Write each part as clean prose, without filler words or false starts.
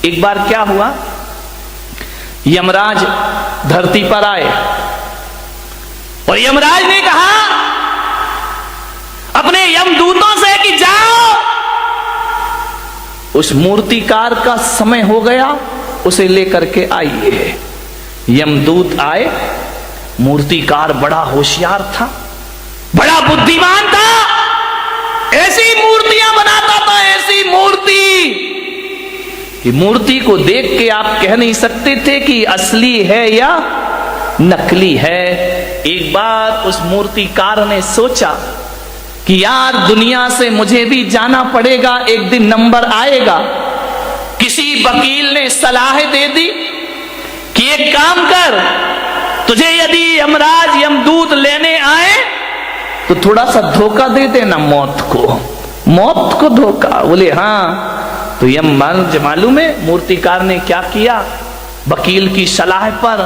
एक बार क्या हुआ, यमराज धरती पर आए और यमराज ने कहा अपने यमदूतों से कि जाओ, उस मूर्तिकार का समय हो गया, उसे लेकर के आइए। यमदूत आए। मूर्तिकार बड़ा होशियार था, बड़ा बुद्धिमान था, ऐसी मूर्तियां बनाता था, ऐसी मूर्ति कि मूर्ति को देख के आप कह नहीं सकते थे कि असली है या नकली है। एक बार उस मूर्तिकार ने सोचा कि यार दुनिया से मुझे भी जाना पड़ेगा, एक दिन नंबर आएगा। किसी वकील ने सलाह दे दी कि एक काम कर, तुझे यदि यमराज यमदूत लेने आए तो थोड़ा सा धोखा दे देना, मौत को धोखा। बोले हाँ। तो यमराज मालूम है मूर्तिकार ने क्या किया, वकील की सलाह पर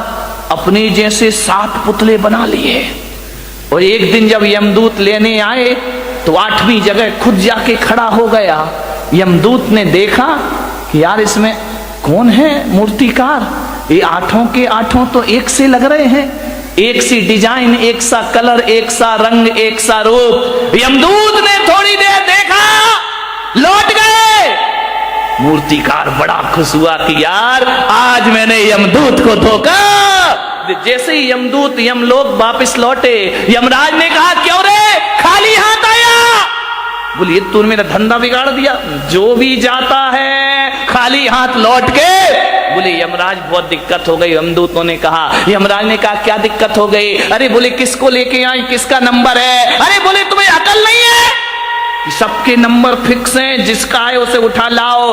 अपने जैसे 7 पुतले बना लिए और एक दिन जब यमदूत लेने आए तो 8वीं जगह खुद जाके खड़ा हो गया। यमदूत ने देखा कि यार इसमें कौन है मूर्तिकार, ये 8 के 8 तो एक से लग रहे हैं, एक सी डिजाइन, एक सा कलर, एक सा रंग, एक सा रूप। यमदूत ने थोड़ी देर देखा, लौट गए। मूर्तिकार बड़ा खुश हुआ कि यार आज मैंने यमदूत को धोखा। जैसे ही यमदूत यमलोक वापस लौटे, यमराज ने कहा क्यों रे खाली हाथ आया? बोलिए तूने मेरा धंधा बिगाड़ दिया, जो भी जाता है खाली हाथ लौट के। बोले यमराज बहुत दिक्कत हो गई। यमदूतों ने कहा, यमराज ने कहा क्या दिक्कत हो गई? अरे बोले किसको लेके आई, किसका नंबर है? अरे बोले तुम्हें अकल नहीं है? सबके नंबर फिक्स हैं, जिसका है उसे उठा लाओ।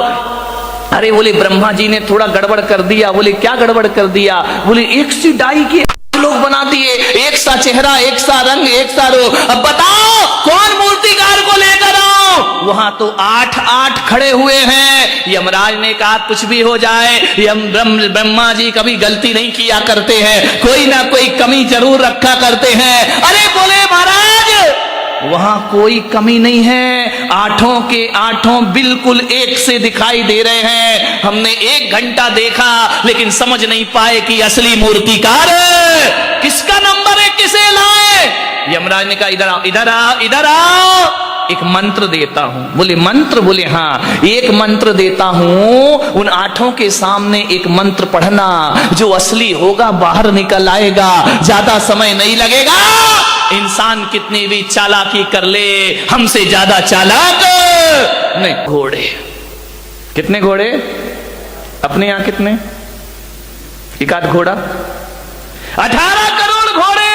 अरे बोले ब्रह्मा जी ने थोड़ा गड़बड़ कर दिया। बोले क्या गड़बड़ कर दिया? बोले एक सी डाई के लोग बना दिए, एक सा चेहरा, एक सा रंग, एक सा रूप। अब बताओ कौन मूर्तिकार को लेकर आओ? वहां तो 8 खड़े हुए हैं। यमराज ने कहा कुछ भी हो जाए, ब्रह्मा जी कभी गलती नहीं किया करते हैं, कोई ना कोई कमी जरूर रखा करते हैं। अरे बोले महाराज वहां कोई कमी नहीं है, 8 के 8 बिल्कुल एक से दिखाई दे रहे हैं। हमने 1 घंटा देखा लेकिन समझ नहीं पाए कि असली मूर्तिकार किसका नंबर है, किसे लाए। यमराज ने कहा इधर आओ, इधर आओ, इधर आओ, एक मंत्र देता हूं। बोले मंत्र? बोले हाँ, एक मंत्र देता हूं, उन 8 के सामने एक मंत्र पढ़ना, जो असली होगा बाहर निकल आएगा, ज्यादा समय नहीं लगेगा। इंसान कितनी भी चालाकी कर ले, हमसे ज्यादा चालाक नहीं। घोड़े, कितने घोड़े अपने यहां? कितने? एक आध घोड़ा। 18 करोड़ घोड़े,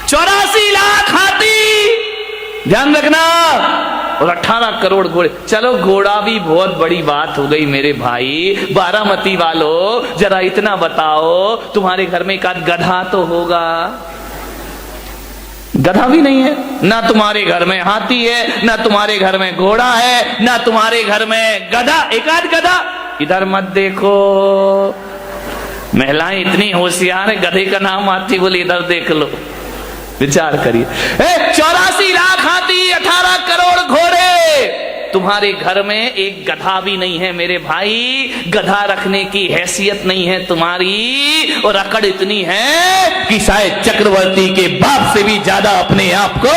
84 लाख हाथी, ध्यान रखना, और 18 करोड़ घोड़े। चलो घोड़ा भी बहुत बड़ी बात हो गई मेरे भाई। बारामती वालों जरा इतना बताओ, तुम्हारे घर में एक आध गधा तो होगा? गधा भी नहीं है, ना तुम्हारे घर में हाथी है, ना तुम्हारे घर में घोड़ा है, ना तुम्हारे घर में गधा, एक आध गधा। इधर मत देखो, महिलाएं इतनी होशियार है, गधे का नाम हाथी बोले इधर देख लो, विचार करिए। 84 लाख हाथी, 18 करोड़ घोड़े, तुम्हारे घर में एक गधा भी नहीं है मेरे भाई। गधा रखने की हैसियत नहीं है तुम्हारी, और अकड़ इतनी है कि शायद चक्रवर्ती के बाप से भी ज्यादा अपने आप को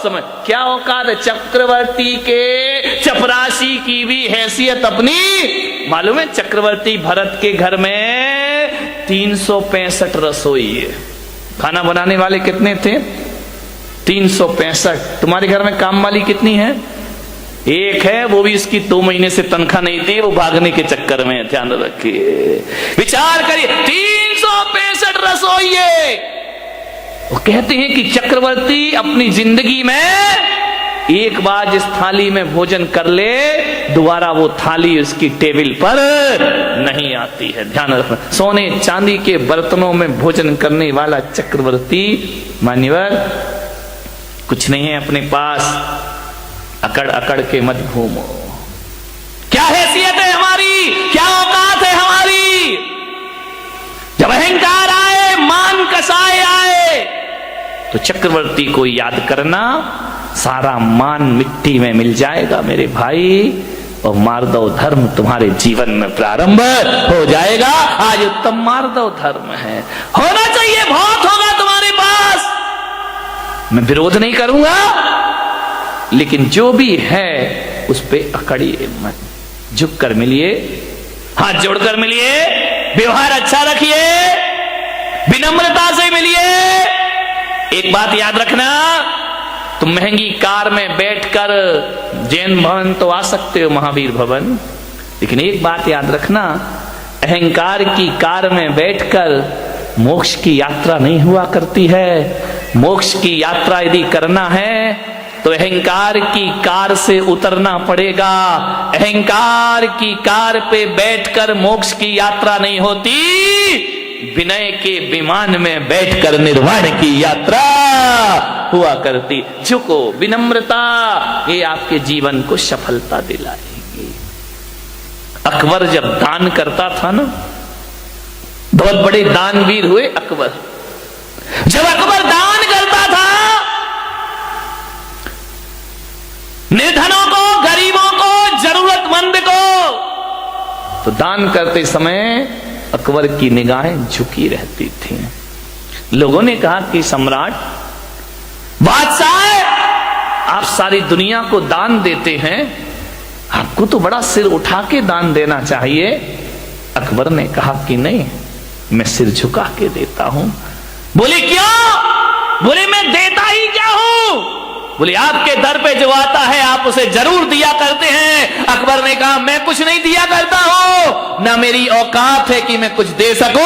समझ। क्या औकात है चक्रवर्ती के? चपरासी की भी हैसियत अपनी। मालूम है चक्रवर्ती भरत के घर में 365 रसोई है। खाना बनाने वाले कितने थे? 365। तुम्हारे घर में काम वाली कितनी है? एक है, वो भी इसकी 2 महीने से तनख्वाह नहीं दी, वो भागने के चक्कर में। ध्यान रखिए, विचार करिए, 365 रसोई। वो कहते हैं कि चक्रवर्ती अपनी जिंदगी में एक बार जिस थाली में भोजन कर ले, दोबारा वो थाली उसकी टेबल पर नहीं आती है। ध्यान रखना, सोने चांदी के बर्तनों में भोजन करने वाला चक्रवर्ती मान्यवर कुछ नहीं है अपने पास। अकड़ अकड़ के मत घूमो। क्या हैसियत है हमारी, क्या औकात है हमारी? जब अहंकार आए, मान कसाए आए, तो चक्रवर्ती को याद करना, सारा मान मिट्टी में मिल जाएगा मेरे भाई। और मार्दव धर्म तुम्हारे जीवन में प्रारंभ हो जाएगा। आज उत्तम मार्दव धर्म है, होना चाहिए, बहुत होगा तुम्हारे पास, मैं विरोध नहीं करूंगा, लेकिन जो भी है उस पे अकड़िए मत, झुक कर मिलिए, हाथ जोड़कर मिलिए, व्यवहार अच्छा रखिए, विनम्रता से मिलिए। एक बात याद रखना, तुम महंगी कार में बैठकर जैन भवन तो आ सकते हो, महावीर भवन, लेकिन एक बात याद रखना, अहंकार की कार में बैठकर मोक्ष की यात्रा नहीं हुआ करती है। मोक्ष की यात्रा यदि करना है तो अहंकार की कार से उतरना पड़ेगा। अहंकार की कार पे बैठकर मोक्ष की यात्रा नहीं होती, विनय के विमान में बैठकर निर्वाण की यात्रा हुआ करती। झुको, विनम्रता, ये आपके जीवन को सफलता दिलाएगी। अकबर जब दान करता था ना, बहुत बड़े दानवीर हुए अकबर। जब अकबर दान करता था निर्धनों को, गरीबों को, जरूरतमंद को, तो दान करते समय अकबर की निगाहें झुकी रहती थी। लोगों ने कहा कि सम्राट, बादशाह, आप सारी दुनिया को दान देते हैं, आपको तो बड़ा सिर उठा के दान देना चाहिए। अकबर ने कहा कि नहीं, मैं सिर झुका के देता हूं। बोले क्यों? बोले मैं देता ही क्या हूं? बोले आपके दर पे जो आता है आप उसे जरूर दिया करते हैं। अकबर ने कहा मैं कुछ नहीं दिया करता हूं, ना मेरी औकात है कि मैं कुछ दे सकूं।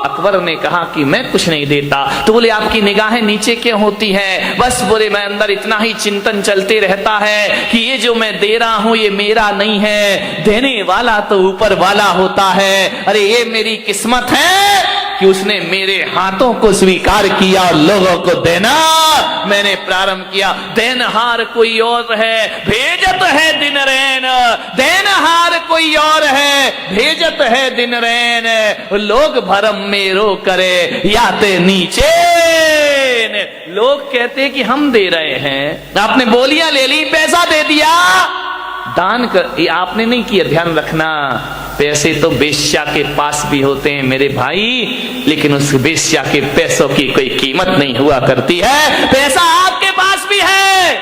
अकबर ने कहा कि मैं कुछ नहीं देता। तो बोले आपकी निगाहें नीचे क्यों होती है? बस बोले मैं अंदर इतना ही चिंतन चलते रहता है कि ये जो मैं दे रहा हूं ये मेरा नहीं है, देने वाला तो ऊपर वाला होता है। अरे ये मेरी किस्मत है कि उसने मेरे हाथों को स्वीकार किया और लोगों को देना मैंने प्रारंभ किया। देनहार कोई और है, भेजत है दिन रैन, देनहार कोई और है, भेजत है दिन रैन। लोग भरम में रो करे याते नीचे। लोग कहते कि हम दे रहे हैं, आपने बोलियां ले ली, पैसा दे दिया, दान कर, ये आपने नहीं किया। ध्यान रखना, पैसे तो बेश्या के पास भी होते हैं मेरे भाई, लेकिन उस बेश्या के पैसों की कोई कीमत नहीं हुआ करती है। पैसा आपके पास भी है,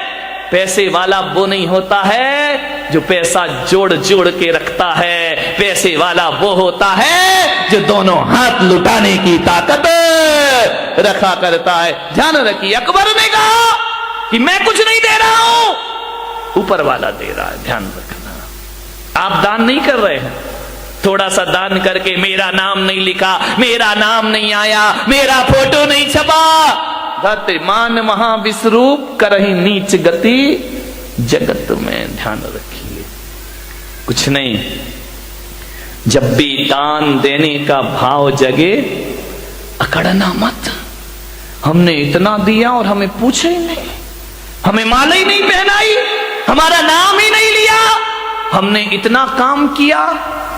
पैसे वाला वो नहीं होता है जो पैसा जोड़ जोड़ के रखता है। पैसे वाला वो होता है जो दोनों हाथ लुटाने की ताकत रखा करता है। ध्यान रखिए, अकबर ने कहा कि मैं कुछ नहीं दे रहा हूं, ऊपर वाला दे रहा है। ध्यान रखना, आप दान नहीं कर रहे हैं, थोड़ा सा दान करके मेरा नाम नहीं लिखा, मेरा नाम नहीं आया, मेरा फोटो नहीं छपा, धरते मान महाविश्वरूप करही नीच गति जगत में। ध्यान रखिए, कुछ नहीं, जब भी दान देने का भाव जगे अकड़ना मत। हमने इतना दिया और हमें पूछे ही नहीं, हमें माला ही नहीं पहनाई, हमारा नाम ही नहीं लिया, हमने इतना काम किया,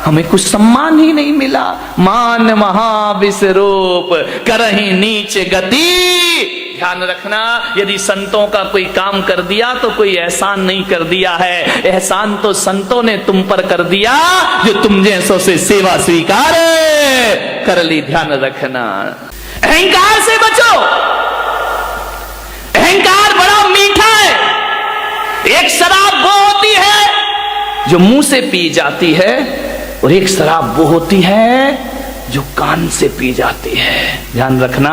हमें कुछ सम्मान ही नहीं मिला। मान महाविश्वरूप करही नीच गति। ध्यान रखना, यदि संतों का कोई काम कर दिया तो कोई एहसान नहीं कर दिया है, एहसान तो संतों ने तुम पर कर दिया जो तुम जैसों से सेवा स्वीकार कर ली। ध्यान रखना, अहंकार से बचो। अहंकार बड़ा मीठा है। एक शराब वो होती है जो मुंह से पी जाती है, और एक शराब वो होती है जो कान से पी जाती है। ध्यान रखना,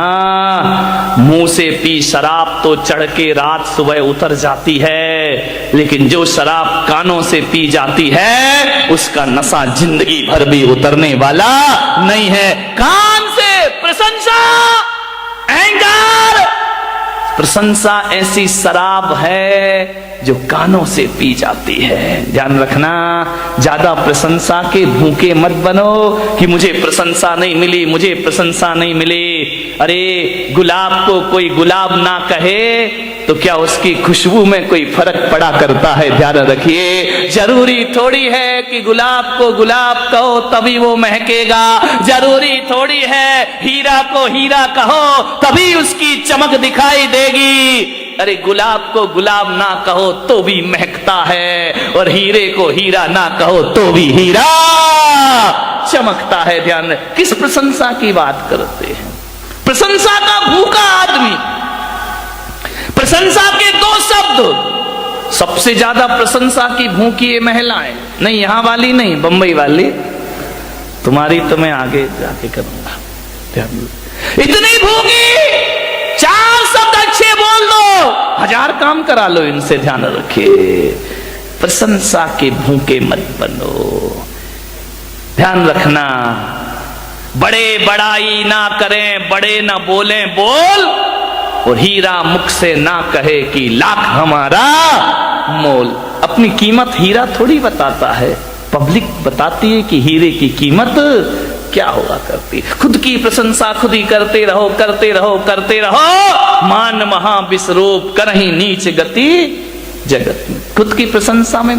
मुंह से पी शराब तो चढ़ के रात सुबह उतर जाती है, लेकिन जो शराब कानों से पी जाती है उसका नशा जिंदगी भर भी उतरने वाला नहीं है। कान से प्रशंसा, अहंकार, प्रशंसा ऐसी शराब है जो कानों से पी जाती है। ध्यान रखना, ज्यादा प्रशंसा के भूखे मत बनो कि मुझे प्रशंसा नहीं मिली, मुझे प्रशंसा नहीं मिली। अरे गुलाब को कोई गुलाब ना कहे तो क्या उसकी खुशबू में कोई फर्क पड़ा करता है? ध्यान रखिए, जरूरी थोड़ी है कि गुलाब को गुलाब कहो तभी वो महकेगा, जरूरी थोड़ी है हीरा को हीरा कहो तभी उसकी चमक दिखाई देगी। अरे गुलाब को गुलाब ना कहो तो भी महकता है, और हीरे को हीरा ना कहो तो भी हीरा चमकता है। ध्यान रहे, किस प्रशंसा की बात करते हैं? प्रशंसा का भूखा आदमी, प्रशंसा के दो शब्द। सबसे ज्यादा प्रशंसा की भूखी ये महिलाएं, नहीं यहां वाली नहीं, बंबई वाली, तुम्हारी तो मैं आगे जाके करूंगा। इतनी भूखी, 4 शब्द अच्छे बोल दो, 1000 काम करा लो इनसे। ध्यान रखिए, प्रशंसा के भूखे मत बनो। ध्यान रखना, बड़े बड़ाई ना करें, बड़े ना बोलें बोल, और हीरा मुख से ना कहे कि लाख हमारा मोल। अपनी कीमत हीरा थोड़ी बताता है, पब्लिक बताती है कि हीरे की कीमत क्या हुआ करती। खुद की प्रशंसा खुद ही करते रहो, करते रहो, करते रहो, मान महा विश्वरूप करही नीच गति जगत में। खुद की प्रशंसा में